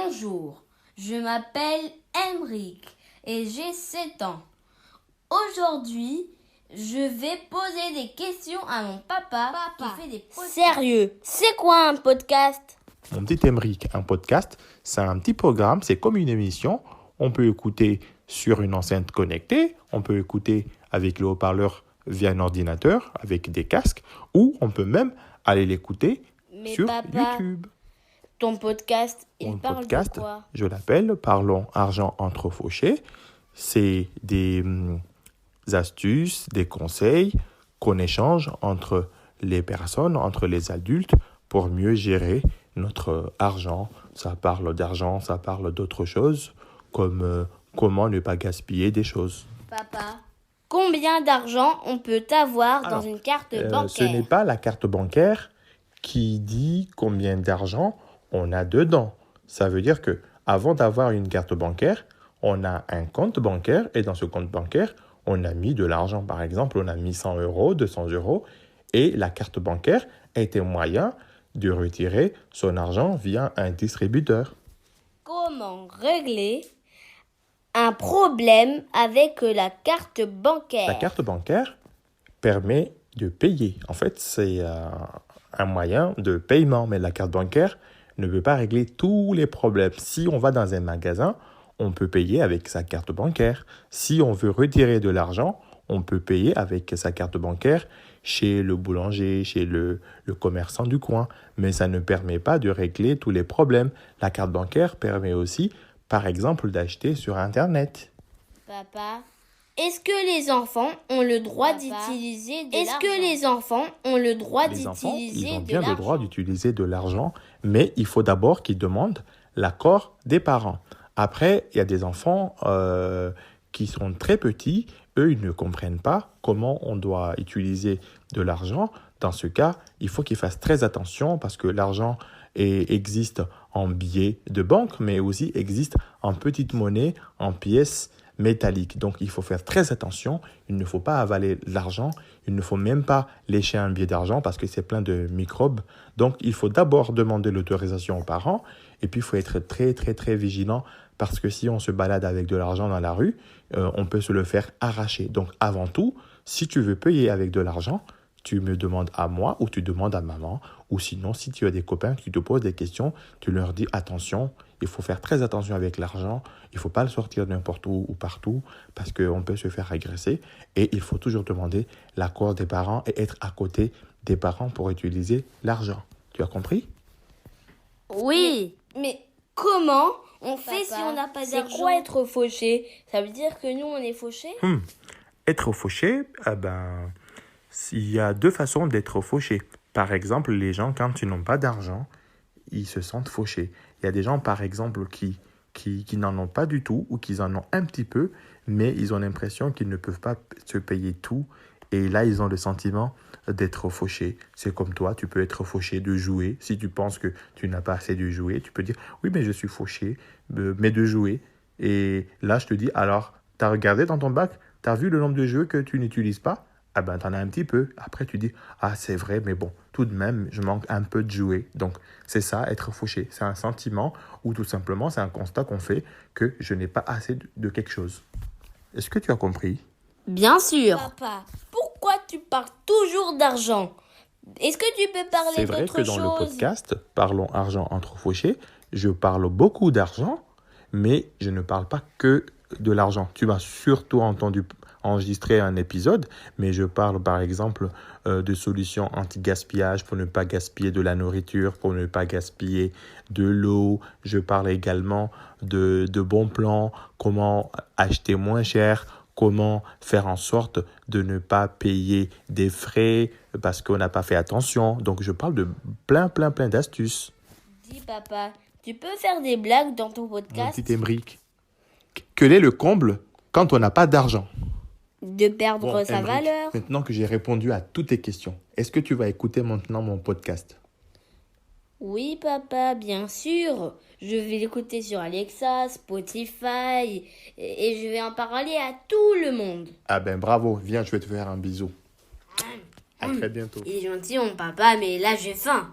Bonjour, je m'appelle Emric et j'ai 7 ans. Aujourd'hui, je vais poser des questions à mon papa. Qui fait des podcasts. Sérieux, c'est quoi un podcast? Mon petit Emric, un podcast, c'est un petit programme, c'est comme une émission. On peut écouter sur une enceinte connectée, on peut écouter avec le haut-parleur via un ordinateur, avec des casques, ou on peut même aller l'écouter sur papa, YouTube. Ton podcast, il Mon parle podcast, de quoi? je l'appelle Parlons argent entre fauchés. C'est des astuces, des conseils qu'on échange entre les personnes, entre les adultes, pour mieux gérer notre argent. Ça parle d'argent, ça parle d'autres choses, comme comment ne pas gaspiller des choses. Papa, combien d'argent on peut avoir dans une carte bancaire? Ce n'est pas la carte bancaire qui dit combien d'argent on a dedans. Ça veut dire que avant d'avoir une carte bancaire, on a un compte bancaire et dans ce compte bancaire, on a mis de l'argent. Par exemple, on a mis 100 euros, 200 euros et la carte bancaire est un moyen de retirer son argent via un distributeur. Comment régler un problème avec la carte bancaire? La carte bancaire permet de payer. En fait, c'est un moyen de paiement, mais la carte bancaire ne peut pas régler tous les problèmes. Si on va dans un magasin, on peut payer avec sa carte bancaire. Si on veut retirer de l'argent, on peut payer avec sa carte bancaire chez le boulanger, chez le commerçant du coin. Mais ça ne permet pas de régler tous les problèmes. La carte bancaire permet aussi, par exemple, d'acheter sur Internet. Papa, est-ce que les enfants ont le droit d'utiliser de l'argent? Est-ce que les enfants ont le droit Les enfants, d'utiliser ils ont de bien l'argent? le droit d'utiliser de l'argent, mais il faut d'abord qu'ils demandent l'accord des parents. Après, il y a des enfants qui sont très petits, eux, ils ne comprennent pas comment on doit utiliser de l'argent. Dans ce cas, il faut qu'ils fassent très attention parce que l'argent existe en billets de banque, mais aussi existe en petite monnaie, en pièces métalliques. Donc, il faut faire très attention. Il ne faut pas avaler l'argent. Il ne faut même pas lécher un billet d'argent parce que c'est plein de microbes. Donc, il faut d'abord demander l'autorisation aux parents. Et puis, il faut être très, très, très vigilant parce que si on se balade avec de l'argent dans la rue, on peut se le faire arracher. Donc, avant tout, si tu veux payer avec de l'argent, tu me demandes à moi ou tu demandes à maman. Ou sinon, si tu as des copains qui te posent des questions, tu leur dis attention, il faut faire très attention avec l'argent. Il ne faut pas le sortir n'importe où ou partout parce qu'on peut se faire agresser. Et il faut toujours demander l'accord des parents et être à côté des parents pour utiliser l'argent. Tu as compris? Oui, mais comment on fait si on n'a pas d'argent? C'est quoi être fauché? Ça veut dire que nous, on est fauchés? Être fauché, il y a deux façons d'être fauché. Par exemple, les gens, quand ils n'ont pas d'argent, ils se sentent fauchés. Il y a des gens, par exemple, qui n'en ont pas du tout ou qui en ont un petit peu, mais ils ont l'impression qu'ils ne peuvent pas se payer tout. Et là, ils ont le sentiment d'être fauché. C'est comme toi, tu peux être fauché de jouer. Si tu penses que tu n'as pas assez de jouets, tu peux dire « Oui, mais je suis fauché, mais de jouer. » Et là, je te dis « Alors, tu as regardé dans ton bac, tu as vu le nombre de jeux que tu n'utilises pas ?» Ah ben, tu en as un petit peu. Après, tu dis « Ah, c'est vrai, mais bon, tout de même, je manque un peu de jouets. » Donc, c'est ça, être fauché. C'est un sentiment ou tout simplement, c'est un constat qu'on fait que je n'ai pas assez de quelque chose. Est-ce que tu as compris? Bien sûr. Papa, pourquoi tu parles toujours d'argent? Est-ce que tu peux parler C'est vrai d'autre que chose? dans le podcast Parlons argent entre fauchés, je parle beaucoup d'argent, mais je ne parle pas que de l'argent. Tu m'as surtout entendu enregistrer un épisode, mais je parle par exemple de solutions anti-gaspillage pour ne pas gaspiller de la nourriture, pour ne pas gaspiller de l'eau. Je parle également de bons plans, comment acheter moins cher, comment faire en sorte de ne pas payer des frais parce qu'on n'a pas fait attention. Donc, je parle de plein d'astuces. Dis papa, tu peux faire des blagues dans ton Mon podcast? petit Emric, quel est le comble quand on n'a pas d'argent? De perdre sa Emric, valeur. maintenant que j'ai répondu à toutes tes questions, est-ce que tu vas écouter maintenant mon podcast? Oui papa, bien sûr. Je vais l'écouter sur Alexa, Spotify et je vais en parler à tout le monde. Ah ben bravo, viens, je vais te faire un bisou. À très bientôt. Il est gentil mon papa, mais là j'ai faim.